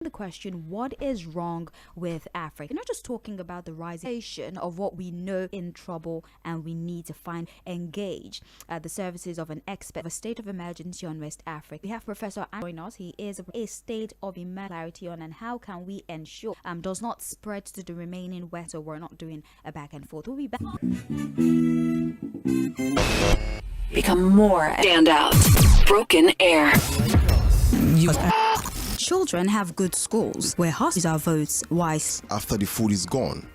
The question, what is wrong with Africa? We're not just talking about the rising of what we know in trouble, and we need to engage the services of an expert of a state of emergency on West Africa. We have Professor join us. He is a state of emergency on, and how can we ensure does not spread to the remaining West, so we're not doing a back and forth. We'll be back. Become more stand out. Broken air. Children have good schools where hospitals are votes wise. After the food is gone.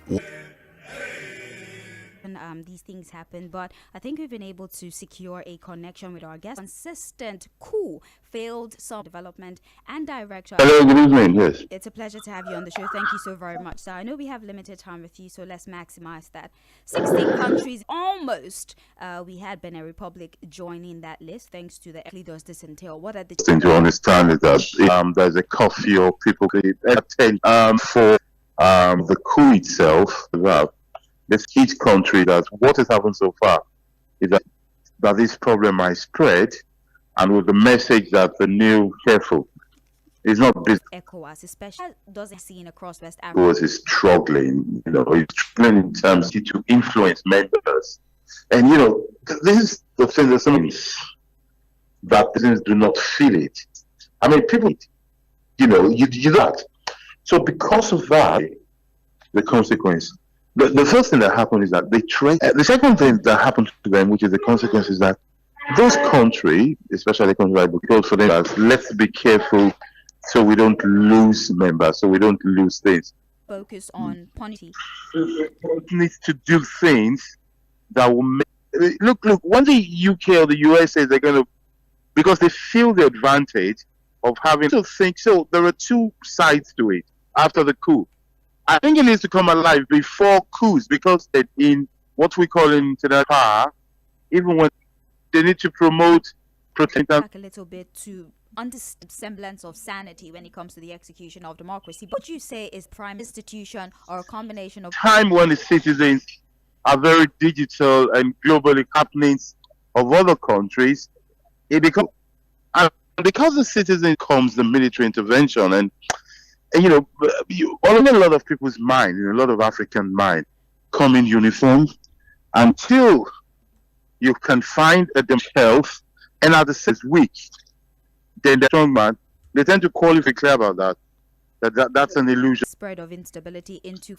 These things happen, but I think we've been able to secure a connection with our guest. Consistent, cool, failed some development and direction. Hello, good evening. Yes. It's a pleasure to have you on the show. Thank you so very much. So I know we have limited time with you, so let's maximize that. 16 countries almost. We had Benin Republic joining that list thanks to the does this entail? What are the thing to understand is that there's a curfew of people attend for the coup itself. Each country, that what has happened so far is that this problem might spread, and with the message that the new careful is not business. ECOWAS, especially doesn't seen across West Africa. ECOWAS is struggling, it's struggling in terms to influence members, and this is the thing that that business do not feel it. I mean, people, you do that. So because of that, the consequence. The first thing that happened is that they trade. The second thing that happened to them, which is the consequence, is that those countries, especially countries like Burkina, for them, let's be careful so we don't lose members, so we don't lose things. Focus on punity. Needs to do things that will make. Look. When the UK or the US says they're going to, because they feel the advantage of having to think. So there are two sides to it after the coup. I think it needs to come alive before coups, because in what we call in international power, even when they need to promote back a little bit to understand semblance of sanity when it comes to the execution of democracy. What you say is prime institution or a combination of time when the citizens are very digital and globally happenings of other countries, it becomes, and because the citizen comes the military intervention, and a lot of people's mind, a lot of African mind, come in uniform until you can find themselves and are the same weak. Then the strong man, they tend to qualify clear about that's an illusion. Spread of instability into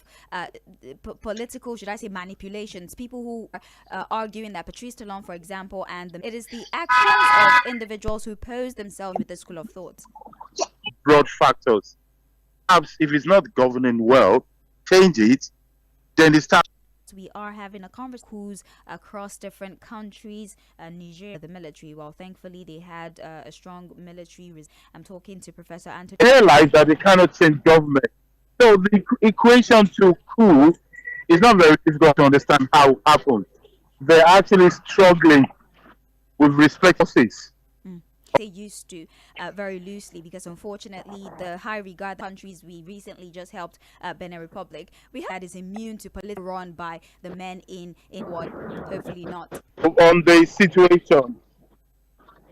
political, should I say, manipulations. People who are arguing that Patrice Talon, for example, and it is the actions of individuals who pose themselves with the school of thought. Broad factors. Perhaps if it's not governing well, change it, then it starts. We are having a conversation across different countries. Niger, the military, well, thankfully they had a strong military. I'm talking to Professor Anthony. They realize that they cannot change government. So the equation to coup is not very difficult to understand how it happened. They're actually struggling with respect to this. They used to very loosely, because unfortunately the high regard countries we recently just helped, Benin Republic, we had is immune to political run by the men in what hopefully not. On the situation,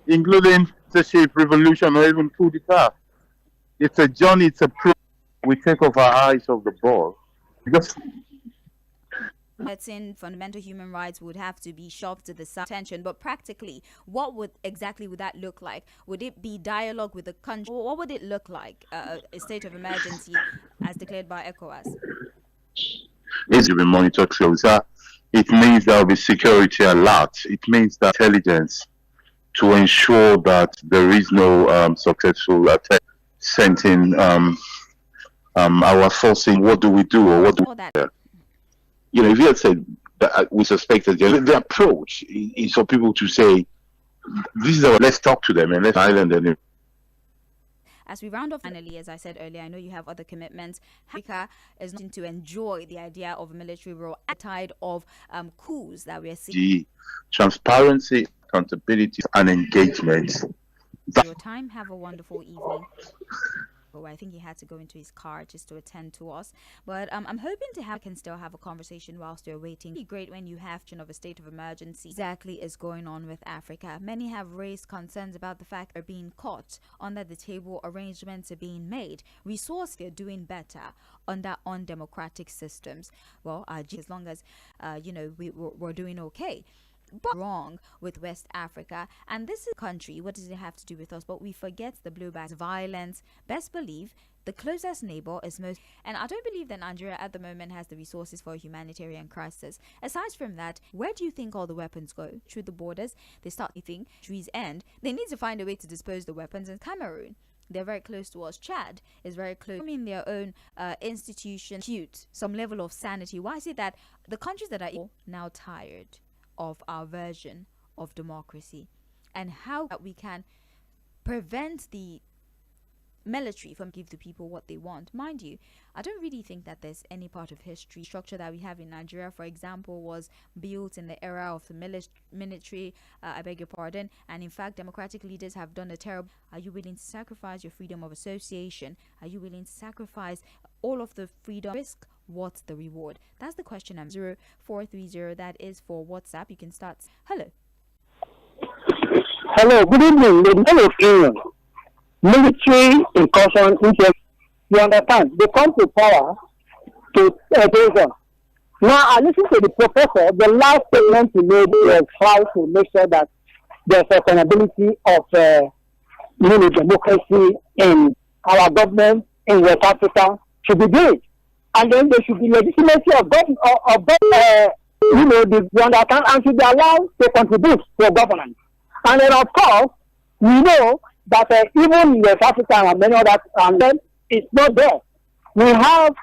including the revolution or even coup d'etat, it's a journey, it's a process. We take off our eyes off the ball. Because Let's in fundamental human rights would have to be shoved to the side attention, but practically, what would that look like? Would it be dialogue with the country? What would it look like? A state of emergency as declared by ECOWAS? It's to be monitored closer. It means there will be security alert. It means that intelligence to ensure that there is no successful attack sent in our forcing. What do we do, or what do we? If you had said that we suspect that the approach is for people to say, this is our, let's talk to them and let's island them. As we round off, finally, as I said earlier, I know you have other commitments. Africa is not to enjoy the idea of a military rule at the tide of coups that we are seeing. The transparency, accountability, and engagement. Your time. Have a wonderful evening. I think he had to go into his car just to attend to us. But I'm hoping can still have a conversation whilst we're waiting. It'd be great when you have of a state of emergency exactly is going on with Africa. Many have raised concerns about the fact they're being caught under the table, arrangements are being made, resources are doing better under undemocratic systems. Well, as long as we're doing okay. But wrong with West Africa, and this is a country. What does it have to do with us? But we forget the blowback, violence. Best believe the closest neighbor is most, and I don't believe that Nigeria at the moment has the resources for a humanitarian crisis. Aside from that, where do you think all the weapons go? Through the borders? They start eating trees, and they need to find a way to dispose the weapons in Cameroon. They're very close to us. Chad is very close. I mean, their own institution, some level of sanity. Why is it that the countries that are now tired of our version of democracy, and how we can prevent the military from give the people what they want? Mind you, I don't really think that there's any part of history structure that we have in Nigeria, for example, was built in the era of the military, I beg your pardon, and in fact democratic leaders have done a terrible. Are you willing to sacrifice your freedom of association? Are you willing to sacrifice all of the freedom? Risk? What's the reward? That's the question. 0430, that is for WhatsApp. You can start. Hello, good evening. The opinion. Military incursion into, you understand, they come to power to terrorism. Now I listen to the professor. The last statement he made was how to make sure that the sustainability of democracy in our government in West Africa should be good. And then there should be legitimacy of government, the understand, and should be allowed to contribute to governance. And then of course, we know that even in West Africa and many others, and then it's not there. We have,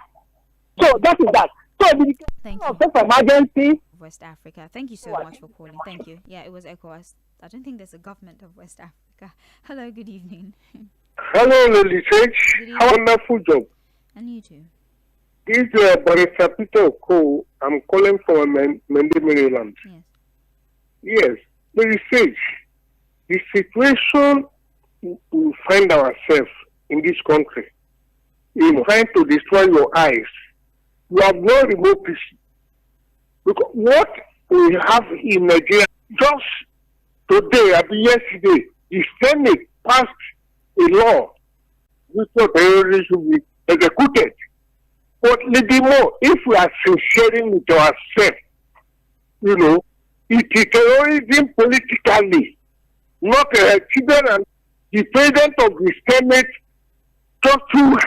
so that is that. So the thank you. Of emergency. West Africa. Thank you so much for calling. Thank you. Yeah, it was ECOWAS. I don't think there's a government of West Africa. Hello, good evening. Hello, Lady. Wonderful job. And you too. This is Barrister Peter Oko. I'm calling from Maryland. Yes. Yes, Lady Sage. The situation we find ourselves in this country is trying to destroy your eyes. You have no remote peace. Because what we have in Nigeria, just today, yesterday, the Senate passed a law which terrorism should be executed. But little more, if we are sincerely with ourselves, it is terrorism politically, not children and the president of the Senate just to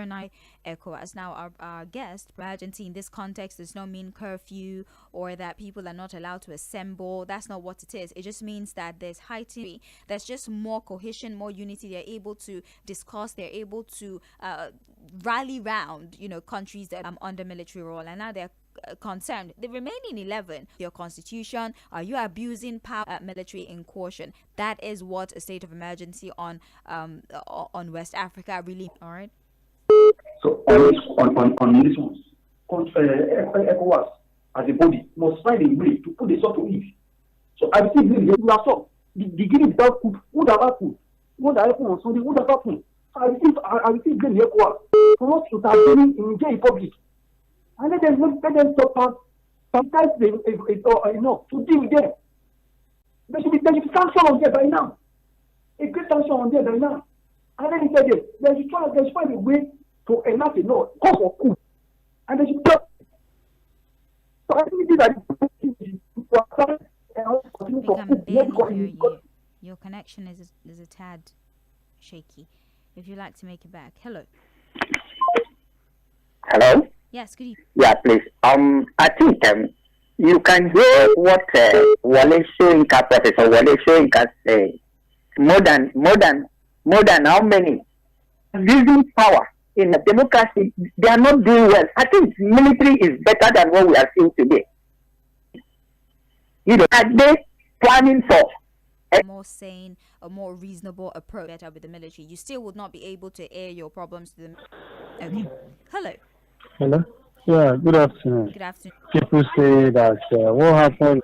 09 ECOWAS. Now, our guest, emergency in this context does not mean curfew or that people are not allowed to assemble. That's not what it is. It just means that there's heightened, there's just more cohesion, more unity. They're able to discuss, they're able to rally round, countries that are under military rule. And now they're concerned. The remaining 11, your constitution, are you abusing power, military incursion? That is what a state of emergency on West Africa really. All right. So on this one, ECOWAS as a body must find a way to put a stop to it. So I think the Guinea without food, would have happened. What happened on Sunday would have happened. So I think blame the ECOWAS for not intervening in the Republic. And let them stop. Sometimes enough to deal with them. There should be sanction on there by now. A great sanction on there by now. And then he said this, they should find a way to enact a law, call for coup. And they should stop. So I think these are your connection is a tad shaky. If you'd like to make it back. Hello. Hello? Yes, good evening. Yeah, please. I think you can hear what Professor Wole Soyinka say. More than how many using power in a democracy, they are not doing well. I think military is better than what we are seeing today. Are they planning for a more sane, a more reasonable approach better with the military? You still would not be able to air your problems to them. Okay. Hello. Hello. Yeah, good afternoon. Good afternoon. People say that what happened,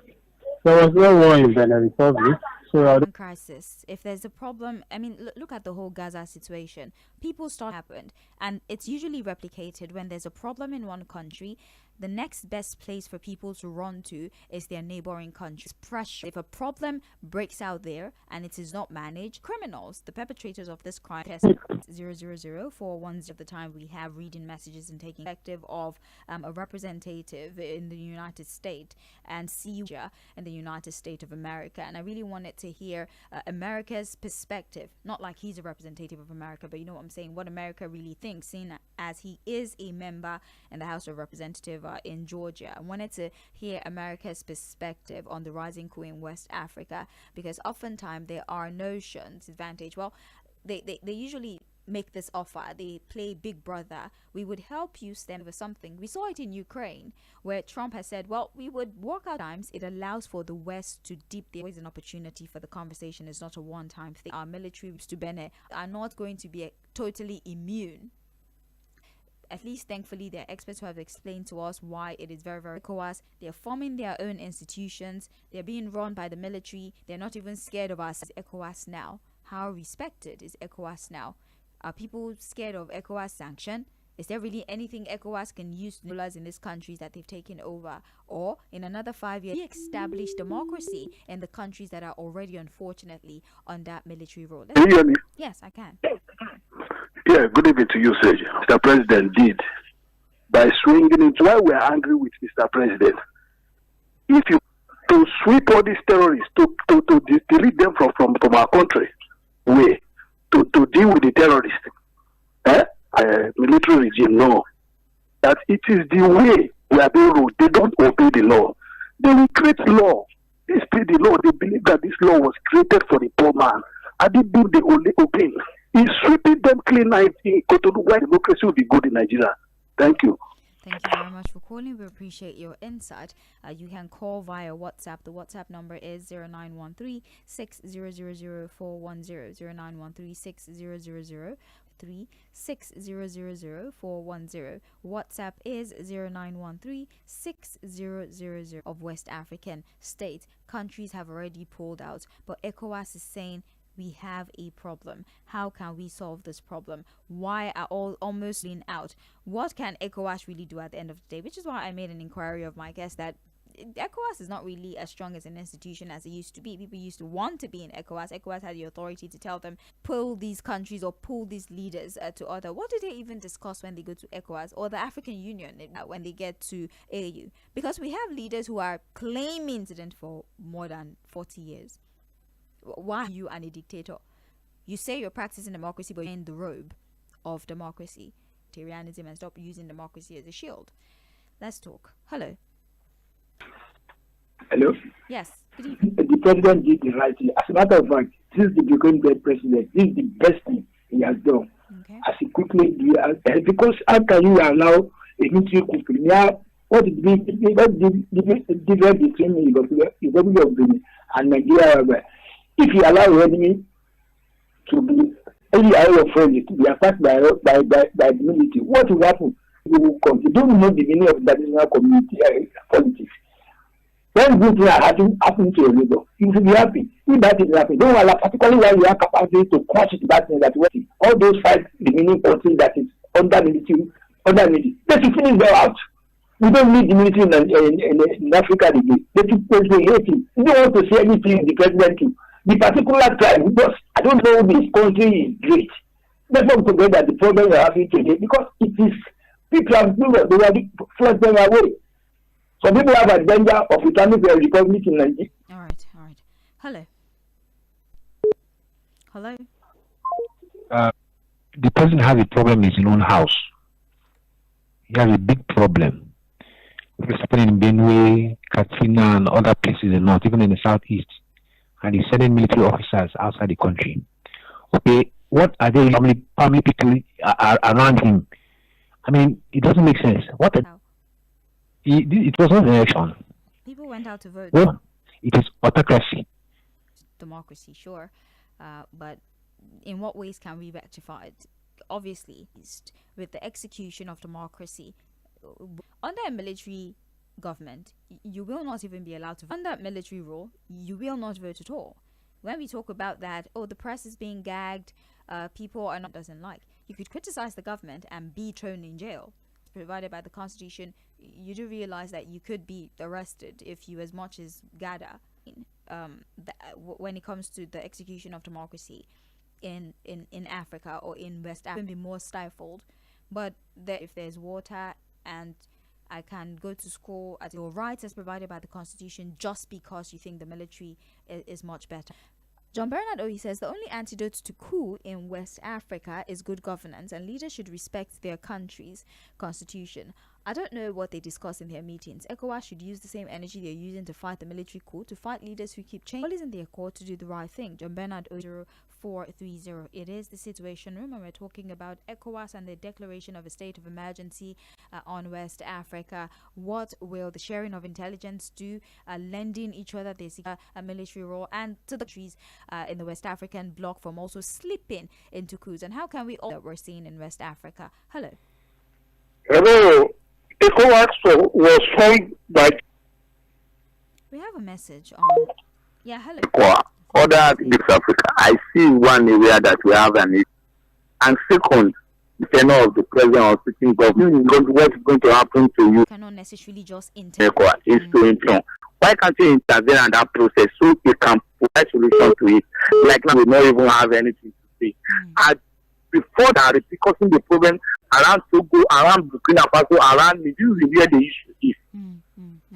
there was no war in Benin Republic, So crisis. If there's a problem, I mean, look at the whole Gaza situation. People start happened, and it's usually replicated when there's a problem in one country. The next best place for people to run to is their neighboring countries. Pressure. If a problem breaks out there and it is not managed, criminals, the perpetrators of this crime, 00041 of the time we have reading messages and taking perspective of a representative in the United States and Sığ in the United States of America. And I really wanted to hear America's perspective, not like he's a representative of America, but you know what I'm saying, what America really thinks, seeing as he is a member in the House of Representatives in Georgia. I wanted to hear America's perspective on the rising coup in West Africa, because oftentimes there are notions, advantage. Well, they usually make this offer. They play big brother. We would help you stand over something. We saw it in Ukraine, where Trump has said, well, we would work out times. It allows for the West to dip. There is an opportunity for the conversation. It's not a one-time thing. Our military are not going to be totally immune. At least thankfully there are experts who have explained to us why it is very, very ECOWAS. They're forming their own institutions. They're being run by the military. They're not even scared of us. Is ECOWAS now? How respected is ECOWAS now? Are people scared of ECOWAS sanction? Is there really anything ECOWAS can use to rulers in these countries that they've taken over? Or in another 5 years, establish democracy in the countries that are already, unfortunately, under military rule? Can you hear me? Yes, I can. Yeah, good evening to you, Serge. Mr. President did by swinging it. Why we are angry with Mr. President? If you to sweep all these terrorists, to delete them from our country, way to deal with the terrorists, military regime, no. That it is the way we are being ruled. They don't obey the law. They will create law. They speak the law. They believe that this law was created for the poor man. And they do the only obey. He's sweeping them clean in Cotonou, where democracy will be good in Nigeria. Thank you. Thank you very much for calling. We appreciate your insight. You can call via WhatsApp. The WhatsApp number is 0913 6000410, 0913 6000410. WhatsApp is 0913 6000 of West African states. Countries have already pulled out, but ECOWAS is saying we have a problem. How can we solve this problem? Why are all almost lean out? What can ECOWAS really do at the end of the day? Which is why I made an inquiry of my guest that ECOWAS is not really as strong as an institution as it used to be. People used to want to be in ECOWAS. ECOWAS had the authority to tell them, pull these countries or pull these leaders to order. What do they even discuss when they go to ECOWAS or the African Union when they get to AU? Because we have leaders who are claiming incident for more than 40 years. Why are you a dictator? You say you're practicing democracy, but you're in the robe of democracy, tyrannism, and stop using democracy as a shield. Let's talk. Hello. Hello. Yes. Good evening. The president did the right thing. As a matter of fact, since the became great president, this is the best thing he has done. Okay. As he quickly do, because how can you allow a military coup? What is the difference between the Republic of Benin and Nigeria? If you allow your enemy to be any area of friends to be attacked by the military, what will happen? You will come. You don't know the meaning of international community politics. When good things are happening to your neighbor, you should be happy. If that is happening, don't allow, particularly when you have capacity to crush that thing that working. All those 5 remaining countries that is under military, they should finish them out. We don't need the military in Africa again. They should hate him. You don't want to say anything the president to. The particular tribe, because I don't know this country is great. Let's not forget that the problem we are having today, because it is people have they were flushed them away. Some people have a danger of returning to a republic in Nigeria. All right. Hello. The president has a problem in his own house. He has a big problem. It's happening in Benue, Katsina, and other places in the north, even in the southeast. And he's sending military officers outside the country. Okay, what are they? How many people are around him? I mean, it doesn't make sense. It was not an election. People went out to vote. Well, it is autocracy. Democracy, sure. But in what ways can we rectify it? Obviously, with the execution of democracy, under a military government, you will not even be allowed to vote. Under military rule, you will not vote at all. when we talk about that, oh, the press is being gagged, people are not doesn't like. You could criticize the government and be thrown in jail. Provided by the Constitution, you do realize that you could be arrested if you as much as gather. When it comes to the execution of democracy in Africa or in West Africa, be more stifled. But if there's water and I can go to school at your rights as provided by the Constitution just because you think the military is much better. John Bernard Oyi says the only antidote to coup in West Africa is good governance, and leaders should respect their country's constitution. I don't know what they discuss in their meetings. ECOWAS should use the same energy they're using to fight the military coup, to fight leaders who keep changing. All is in their court to do the right thing. John Bernard Oyi 430. It is the Situation Room, and we're talking about ECOWAS and the declaration of a state of emergency on West Africa. What will the sharing of intelligence do? Lending each other this military role and to the countries in the West African bloc from also slipping into coups. And how can we all that we're seeing in West Africa? Hello. Hello. ECOWAS was formed by. We have a message on. Yeah, hello. Other East Africa, I see one area that we have an issue. And second, the tenure of the president or sitting government, what's going to happen to you? Cannot necessarily just intervene. Why can't you intervene in that process so you can provide solution to it? Like now, we don't even have anything to say. And before that, because the problem around Togo, around Burkina Faso, around me, this is where the issue is.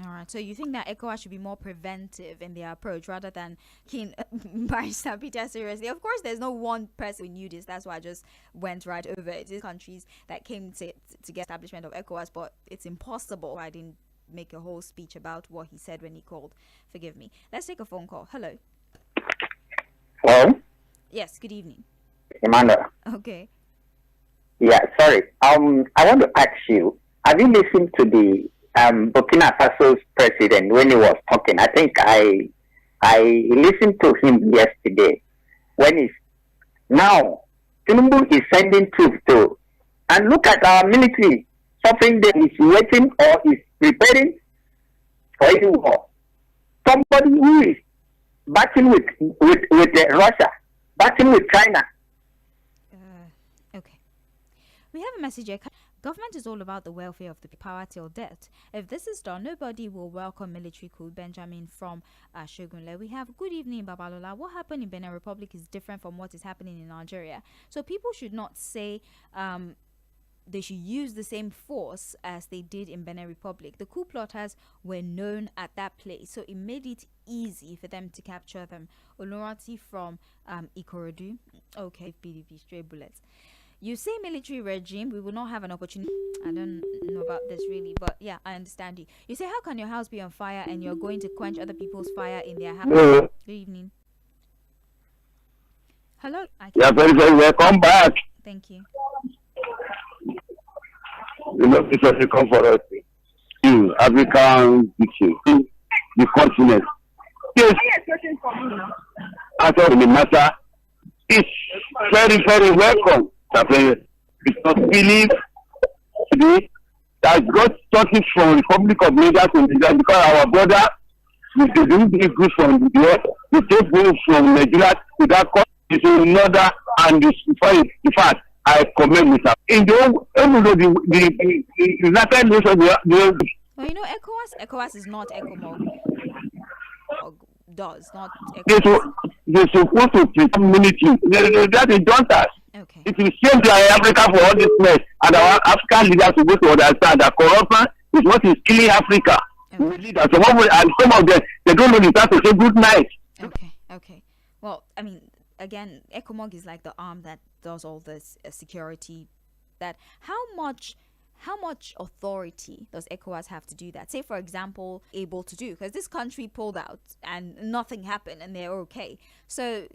All right. So you think that ECOWAS should be more preventive in their approach rather than keen Barrister Peter seriously? Of course, there's no one person who knew this. That's why I just went right over it. These countries that came to get establishment of ECOWAS, but it's impossible. I didn't make a whole speech about what he said when he called. Forgive me. Let's take a phone call. Hello. Hello? Yes, good evening. Emmanuel. Okay. Yeah, sorry. I want to ask you, have you listened to the Burkina Faso's president when he was talking? I think I listened to him yesterday when he's now Tinubu is sending troops to, and look at our military suffering there is waiting or is preparing for any war. Somebody who is battling with Russia, battling with China. Okay. We have a message here. Government is all about the welfare of the power till death. If this is done, nobody will welcome military coup. Benjamin from Shogunle. We have good evening, Babalola. What happened in Benin Republic is different from what is happening in Nigeria. So people should not say they should use the same force as they did in Benin Republic. The coup plotters were known at that place, so it made it easy for them to capture them. Olorati from Ikorodu. Okay, PDP, straight bullets. You say military regime, we will not have an opportunity. I don't know about this really, but yeah, I understand you. You say, how can your house be on fire and you're going to quench other people's fire in their house? Good evening. Hello. Yeah, very, very welcome back. Thank you. You know, it's a come for us. You, African issue, the continent. Yes. As of the matter, it's very, very welcome. It's not believe today that God started from Republic of Niger to Nigeria because our brother, they didn't give good from the US, they take good from Nigeria to that country. It's another, and in fact, I commend with her. In the United Nations, well, you know, ECOWAS is not ECOMOG. Does not. They're supposed to take community. That is junters. Okay. It is shame to Africa for all this mess, and our African leaders supposed to understand that corruption is what is killing Africa. Okay. And some of them, they don't know the time to say good night. Okay. Well, I mean, again, ECOMOG is like the arm that does all this security. That how much authority does ECOWAS have to do that? Say, for example, able to do, because this country pulled out and nothing happened and they're okay. So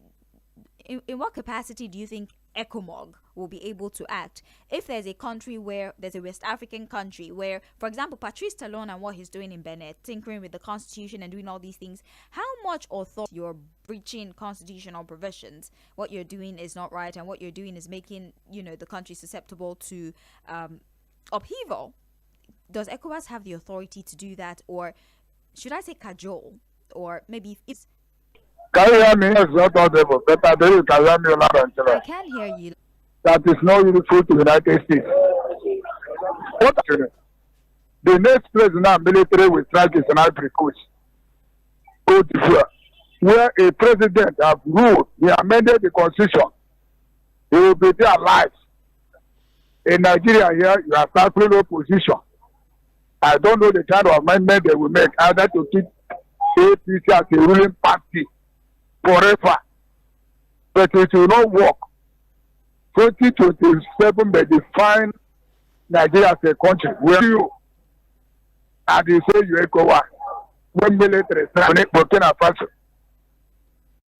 in what capacity do you think ECOMOG will be able to act if there's a country where there's a West African country where, for example, Patrice Talon and what he's doing in Benin, tinkering with the constitution and doing all these things, how much authority you're breaching constitutional provisions, what you're doing is not right, and what you're doing is making, the country susceptible to upheaval. Does ECOWAS have the authority to do that, or should I say cajole, or maybe it's Can you hear me? Yes, not audible. But I believe you can hear me loud and clear. I can hear you. That is not useful to the United States. What the next president military will strike is an Ivory Coast, Côte d'Ivoire, where a president has ruled, he amended the constitution, he will be there alive. In Nigeria here, you are tackling opposition. I don't know the kind of amendment they will make, either to keep APC as a ruling party forever, but it will not work. 2027 may define Nigeria as a country where you and you say you ECOWAS when military strike Burkina Faso.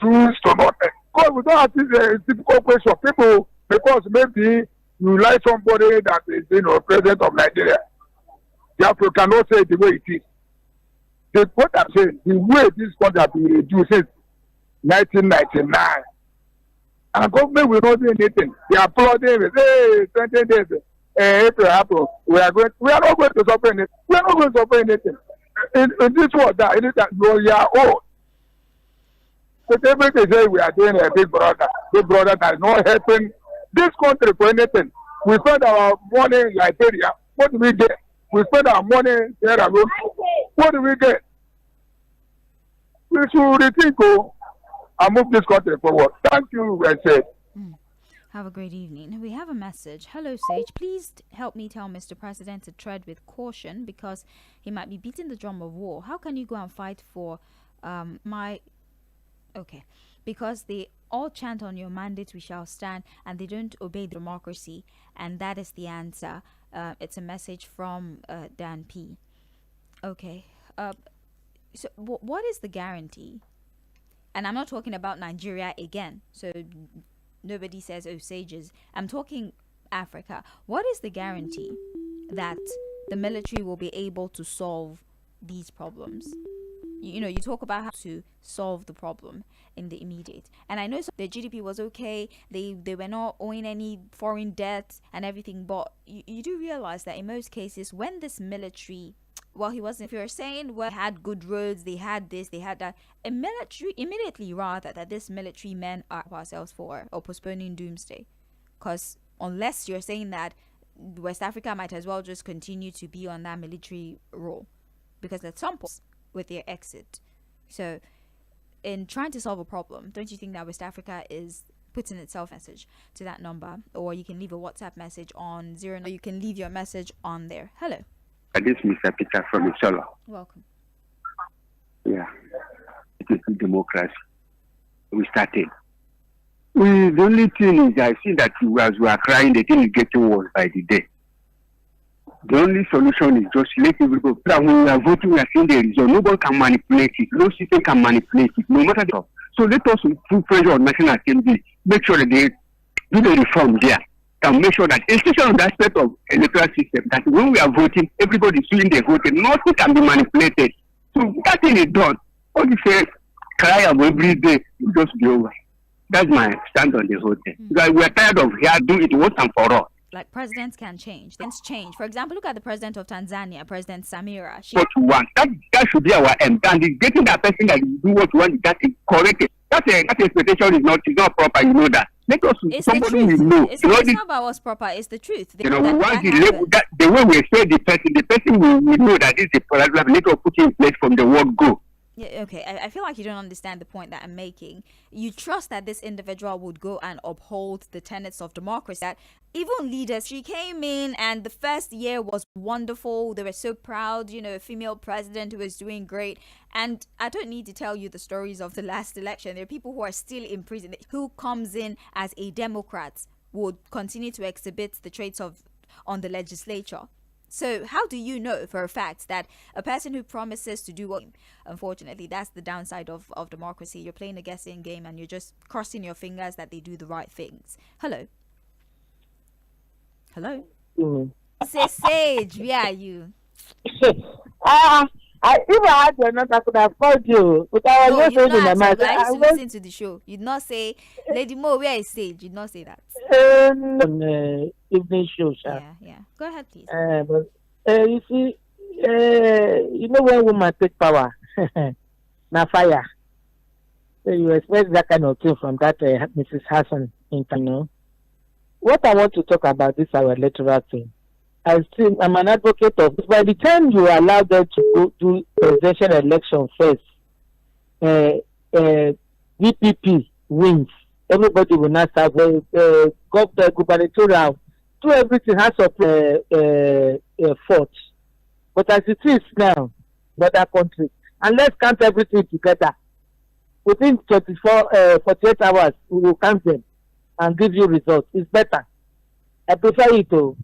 Choose to not. Because we don't have this difficult question. People, because maybe you like somebody that is, president of Nigeria. Therefore, cannot say it the way it is. The what I'm saying, the way this country has been reduced since 1999. And government will not do anything. They are applauding it. Hey, 20 days. April happen. We are not going to suffer anything. We are not going to suffer anything. In this world, that anything we are old. But everything say we are doing a big brother that is not helping this country for anything. We spend our money in Liberia. What do we get? We spend our money in Sierra Leone. What do we get? We should rethink and move this country forward. Thank you, I said. Have a great evening. We have a message. Hello, Sage. Please help me tell Mr. President to tread with caution because he might be beating the drum of war. How can you go and fight for because they all chant on your mandate, we shall stand, and they don't obey democracy, and that is the answer. It's a message from Dan P. Okay. So what is the guarantee? And I'm not talking about Nigeria again. So nobody says, oh, sages. I'm talking Africa. What is the guarantee that the military will be able to solve these problems? You talk about how to solve the problem in the immediate. And I know the GDP was okay. They were not owing any foreign debt and everything. But you do realize that in most cases, when this military... Well, he wasn't. If you're saying, well, they had good roads, they had this, they had that, immediately rather that this military men are ourselves for or postponing doomsday. Because unless you're saying that West Africa might as well just continue to be on that military role. Because at some point, with their exit. So, in trying to solve a problem, don't you think that West Africa is putting itself message to that number? Or you can leave a WhatsApp message on 0. Or you can leave your message on there. Hello. This is Mr. Peter from Inshallah. Welcome. Yeah. It is democracy. We started. The only thing is, I see that as we are crying, the thing is getting worse by the day. The only solution is just let everybody. When we are voting, we are seeing the result. Nobody can manipulate it. No system can manipulate it. No matter the. So let us put pressure on National Assembly. Make sure that they do the reform there. And make sure that, especially on the aspect of electoral system, that when we are voting, everybody is doing the voting. Nothing can be manipulated. So that thing is done. All you say, cry every day, it just be over. That's my stand on the whole thing. Because we are tired of here doing it once and for all. Like presidents can change. Things change. For example, look at the president of Tanzania, President Samira. What you want. That should be our aim. And getting that person that do what you want, that is correct. That expectation is not proper. You know that. Let us somebody we know. It's not about what's proper. It's the truth. We want the way we expect the person we know that this is a problem. Let us put in place from the word go. Yeah, okay. I feel like you don't understand the point that I'm making. You trust that this individual would go and uphold the tenets of democracy. That even leaders, she came in and the first year was wonderful. They were so proud, a female president who was doing great. And I don't need to tell you the stories of the last election. There are people who are still in prison. Who comes in as a Democrat would continue to exhibit the traits on the legislature. So how do you know for a fact that a person who promises to do what, unfortunately, that's the downside of democracy. You're playing a guessing game and you're just crossing your fingers that they do the right things. Hello. Hello. Say Sage, where are you? I even had your number, I could have called you. But I was just saying in my mind. I used to listen to the show. You'd not say, Lady Mo, where is Sage? You'd not say that. Evening show, sir. Yeah. Go ahead, please. But you see, when women take power, na fire. So you expect that kind of thing from that Mrs. Hassan, What I want to talk about this our electoral thing. I'm an advocate of this. By the time you allow them to go do presidential election first, VPP wins. Everybody will not have gubernatorial. Do everything has a fault. But as it is now, other country, and let's count everything together. Within 48 hours, we will count them and give you results. It's better. I prefer it to.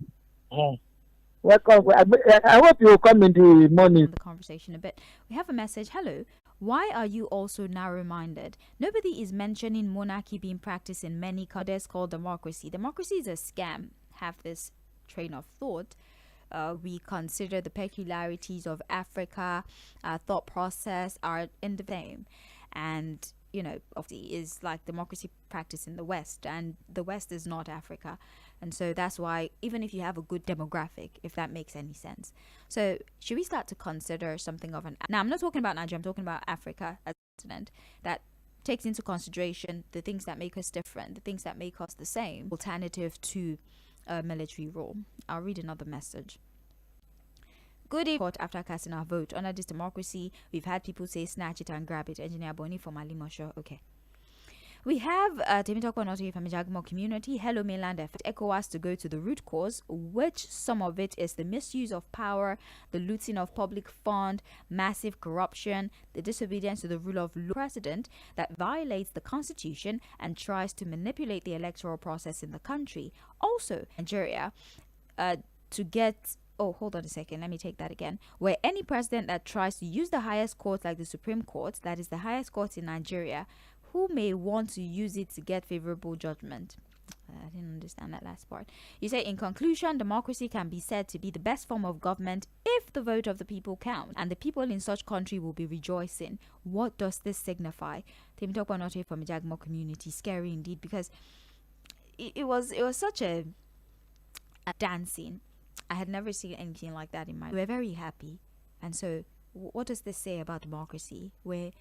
Welcome. I hope you will come in the morning. The conversation a bit. We have a message. Hello. Why are you also narrow-minded? Nobody is mentioning monarchy being practiced in many countries called democracy. Democracy is a scam. Have this train of thought. We consider the peculiarities of Africa, thought process are in the same. And, obviously is like democracy practice in the West, and the West is not Africa. And so that's why, even if you have a good demographic, if that makes any sense. So should we start to consider something of now I'm not talking about Nigeria, I'm talking about Africa as a continent that takes into consideration the things that make us different, the things that make us the same, alternative to military rule. I'll read another message. Good evening. After casting our vote under this democracy, we've had people say snatch it and grab it. Engineer Boni from Alimosho. Okay. We have Tēmítọ́pọ̀ Nọ́tì from Jagmo community. Hello, mainland effort. ECOWAS to go to the root cause, which some of it is the misuse of power, the looting of public fund, massive corruption, the disobedience to the rule of law president that violates the constitution and tries to manipulate the electoral process in the country. Also, Nigeria, to get. Oh, hold on a second. Let me take that again. Where any president that tries to use the highest court, like the Supreme Court, that is the highest court in Nigeria, who may want to use it to get favorable judgment. I didn't understand that last part. You say, in conclusion, democracy can be said to be the best form of government if the vote of the people counts, and the people in such country will be rejoicing. What does this signify? Tēmítọ́pọ̀ Nọ́tì from Jagmo community. Scary indeed, because it was such a dancing. I had never seen anything like that in my life. We were very happy. And so, what does this say about democracy? Where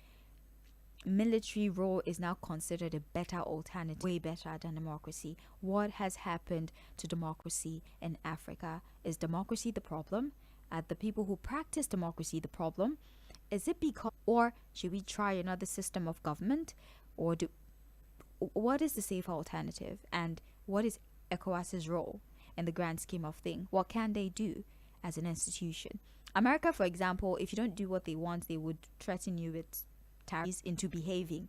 military rule is now considered a better alternative, way better than democracy. What has happened to democracy in Africa? Is democracy the problem? Are the people who practice democracy the problem? Is it because, or should we try another system of government? Or what is the safer alternative? And what is ECOWAS's role in the grand scheme of things? What can they do as an institution? America, for example, if you don't do what they want, they would threaten you with tariffs into behaving.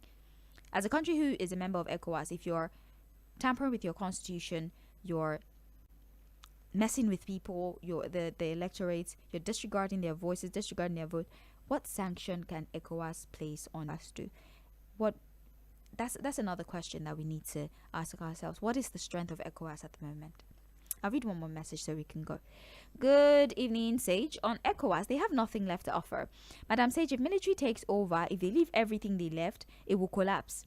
As a country who is a member of ECOWAS, if you're tampering with your constitution, you're messing with people, the electorate, you're disregarding their voices, disregarding their vote, what sanction can ECOWAS place on us to? That's another question that we need to ask ourselves. What is the strength of ECOWAS at the moment? I'll read one more message so we can go. Good evening, Sage. On ECOWAS, they have nothing left to offer. Madam Sage, if military takes over, if they leave everything they left, it will collapse.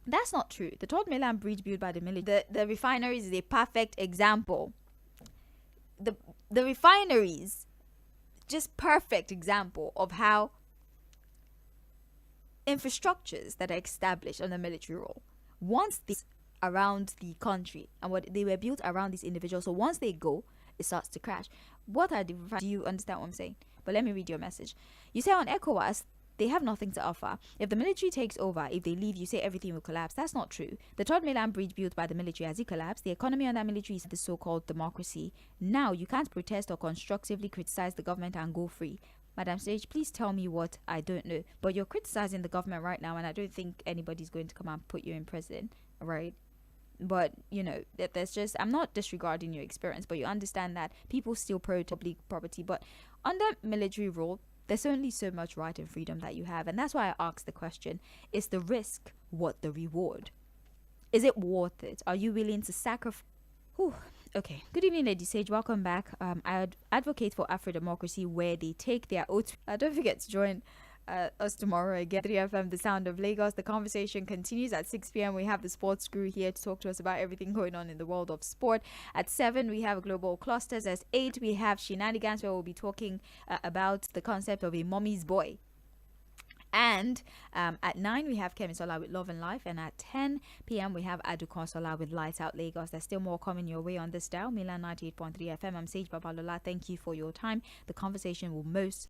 That's not true. The Third Mainland Bridge built by the military, the refineries is a perfect example. The refineries, just perfect example of how infrastructures that are established under military rule, once these around the country, and what they were built around these individuals, so once they go, it starts to crash. What are the, do you understand what I'm saying? But let me read your message. You say on ECOWAS they have nothing to offer. If the military takes over, if they leave, you say everything will collapse. That's not true. The Third Mainland Bridge built by the military, has it collapsed? The economy under military is the so-called democracy. Now you can't protest or constructively criticize the government and go free. Madam Sage, please tell me what I don't know. But you're criticizing the government right now, and I don't think anybody's going to come and put you in prison, right? But there's just, I'm not disregarding your experience, but you understand that people still protect public property. But under military rule, there's only so much right and freedom that you have, and that's why I asked the question: is the risk worth the reward? Is it worth it? Are you willing to sacrifice? Okay. Good evening, Lady Sage. Welcome back. I advocate for Afro-democracy where they take their oath. Don't forget to join us tomorrow again. 3FM, the sound of Lagos. The conversation continues at 6 p.m. We have the sports crew here to talk to us about everything going on in the world of sport. At 7, we have global clusters. At 8, we have shenanigans, where we'll be talking about the concept of a mommy's boy. And at 9 we have Kemisola with Love and Life, and at 10 p.m. we have Adukonsola with Lights Out Lagos. There's still more coming your way on this dial. Milan 98.3 FM. I'm Sage Babalola. Thank you for your time. The conversation will most